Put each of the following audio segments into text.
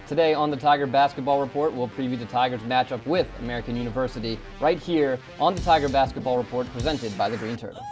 Today on the Tiger Basketball Report, we'll preview the Tigers' matchup with American University right here on the Tiger Basketball Report presented by the Green Turtle.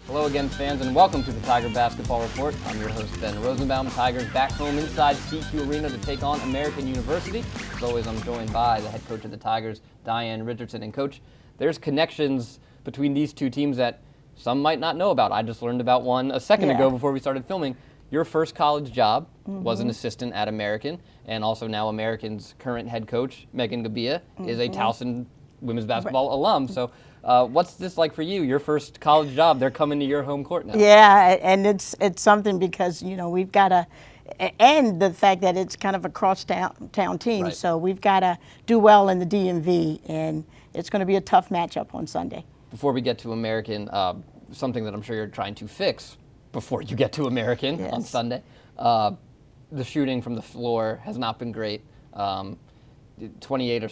Hello again, fans, and welcome to the Tiger Basketball Report. I'm your host, Ben Rosenbaum. Tigers back home inside CQ Arena to take on American University. As always, I'm joined by the head coach of the Tigers, Diane Richardson. And Coach, there's connections between these two teams that some might not know about. I just learned about one a second ago before we started filming. Your first college job was an assistant at American, and also now American's current head coach, Megan Gabia, is a Towson women's basketball alum. So what's this like for you? Your first college job, they're coming to your home court now. Yeah, and it's something because, you know, we've got to, and the fact that it's kind of a cross-town team, Right. So we've got to do well in the DMV, and it's going to be a tough matchup on Sunday. Before we get to American, something that I'm sure you're trying to fix before you get to American on Sunday, the shooting from the floor has not been great. 28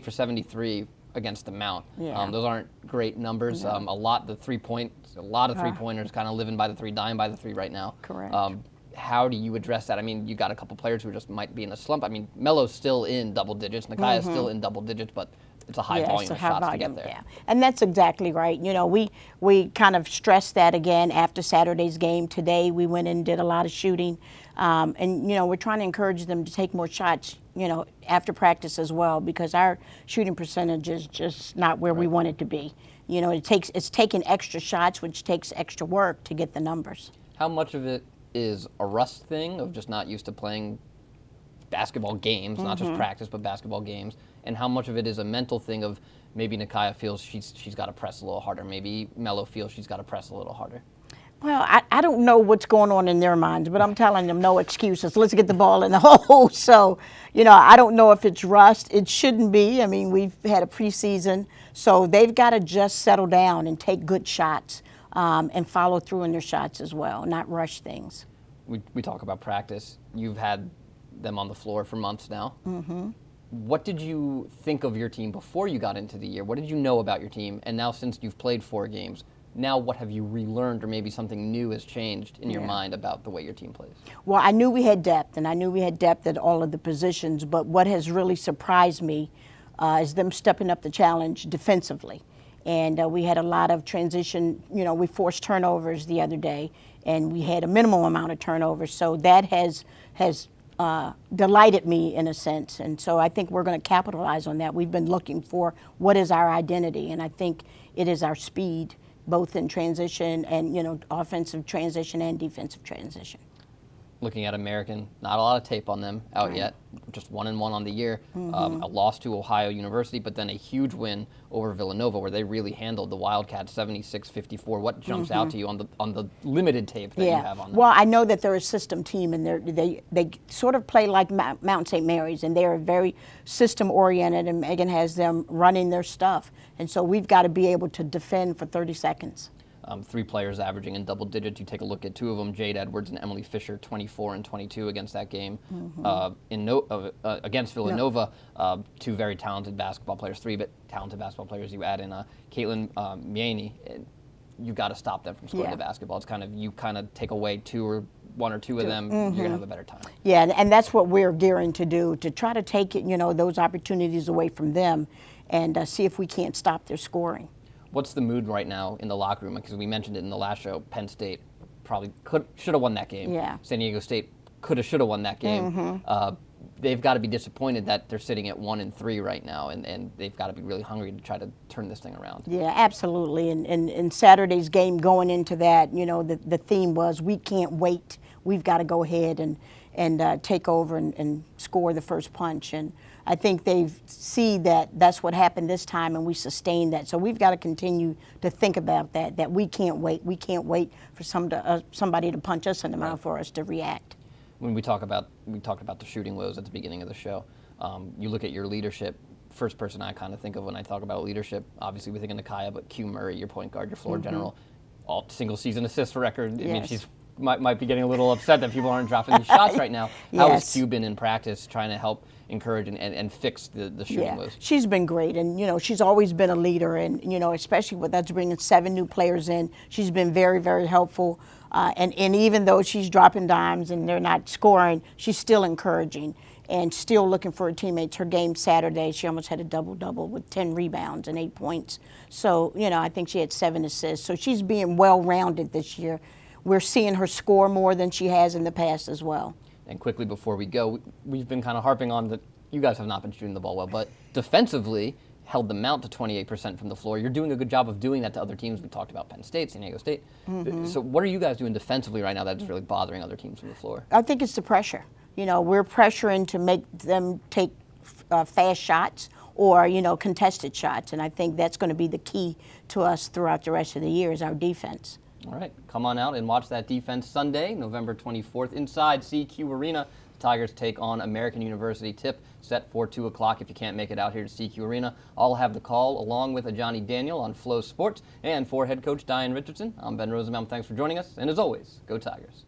for 73 against the Mount. Those aren't great numbers. No. A lot of three-pointers kind of living by the three, dying by the three right now. Correct. How do you address that? I mean, you got a couple players who just might be in a slump. I mean, Melo's still in double digits, Nikaya's still in double digits, but it's a high volume of shots to get there. Yeah, and that's exactly right. You know, we kind of stressed that again after Saturday's game. Today we went and did a lot of shooting, and you know, we're trying to encourage them to take more shots, you know, after practice as well, because our shooting percentage is just not where we want it to be. You know, it's taking extra shots, which takes extra work to get the numbers. How much of it is a rust thing of just not used to playing basketball games, not just practice, but basketball games, and how much of it is a mental thing of maybe Nikaya feels she's got to press a little harder, maybe Melo feels she's got to press a little harder? Well, I don't know what's going on in their minds, but I'm telling them no excuses. Let's get the ball in the hole. So, you know, I don't know if it's rust. It shouldn't be. I mean, we've had a preseason, so they've got to just settle down and take good shots and follow through in their shots as well, not rush things. We talk about practice. You've had them on the floor for months now. What did you think of your team before you got into the year? What did you know about your team? And now since you've played 4 games, now what have you relearned, or maybe something new has changed in your mind about the way your team plays? Well, I knew we had depth, and I knew we had depth at all of the positions, but what has really surprised me is them stepping up the challenge defensively. And we had a lot of transition. You know, we forced turnovers the other day, and we had a minimal amount of turnovers. So that has delighted me in a sense. And so I think we're going to capitalize on that. We've been looking for what is our identity, and I think it is our speed, both in transition and, you know, offensive transition and defensive transition. Looking at American, not a lot of tape on them out yet, just 1-1 on the year. A loss to Ohio University, but then a huge win over Villanova, where they really handled the Wildcats 76-54. What jumps out to you on the limited tape that you have on them? Well, I know that they're a system team, and they sort of play like Mount St. Mary's, and they're very system oriented, and Megan has them running their stuff, and so we've got to be able to defend for 30 seconds. 3 players averaging in double digits. You take a look at 2 of them, Jade Edwards and Emily Fisher, 24 and 22 against that game. Against Villanova, 2 very talented basketball players, 3 talented basketball players. You add in Caitlin Miani. You've got to stop them from scoring the basketball. It's kind of, you kind of take away 1 or 2 of them, you're going to have a better time. Yeah, and that's what we're gearing to do, to try to take it, you know, those opportunities away from them and see if we can't stop their scoring. What's the mood right now in the locker room? Because we mentioned it in the last show, Penn State probably should have won that game. Yeah. San Diego State should have won that game. they've got to be disappointed that they're sitting at 1-3 right now, and they've got to be really hungry to try to turn this thing around. Yeah, absolutely. And Saturday's game, going into that, the theme was, we can't wait. We've got to go ahead and take over and score the first punch. And I think they see that that's what happened this time, and we sustained that. So we've got to continue to think about that we can't wait. We can't wait for somebody to punch us in the mouth for us to react. When we talked about the shooting woes at the beginning of the show, you look at your leadership. First person I kind of think of when I talk about leadership, obviously we think of Nakia, but Q Murray, your point guard, your floor general, all single season assist record. I mean, she's might be getting a little upset that people aren't dropping these shots right now. How has Q been in practice trying to help encourage and fix the shooting woes? She's been great, and she's always been a leader, and especially with us bringing 7 new players in, she's been very, very helpful. And even though she's dropping dimes and they're not scoring, she's still encouraging and still looking for her teammates. Her game Saturday, she almost had a double-double with 10 rebounds and 8 points. So, I think she had 7 assists. So she's being well-rounded this year. We're seeing her score more than she has in the past as well. And quickly before we go, we've been kind of harping on that you guys have not been shooting the ball well, but defensively held them out to 28% from the floor. You're doing a good job of doing that to other teams. We talked about Penn State, San Diego State. So what are you guys doing defensively right now that's really bothering other teams from the floor? I think it's the pressure. We're pressuring to make them take fast shots or, contested shots. And I think that's going to be the key to us throughout the rest of the year is our defense. All right, come on out and watch that defense Sunday, November 24th, inside CQ Arena. The Tigers take on American University. Tip set for 2 o'clock if you can't make it out here to CQ Arena. I'll have the call along with Johnny Daniel on Flow Sports. And for head coach Diane Richardson, I'm Ben Rosenbaum. Thanks for joining us, and as always, go Tigers.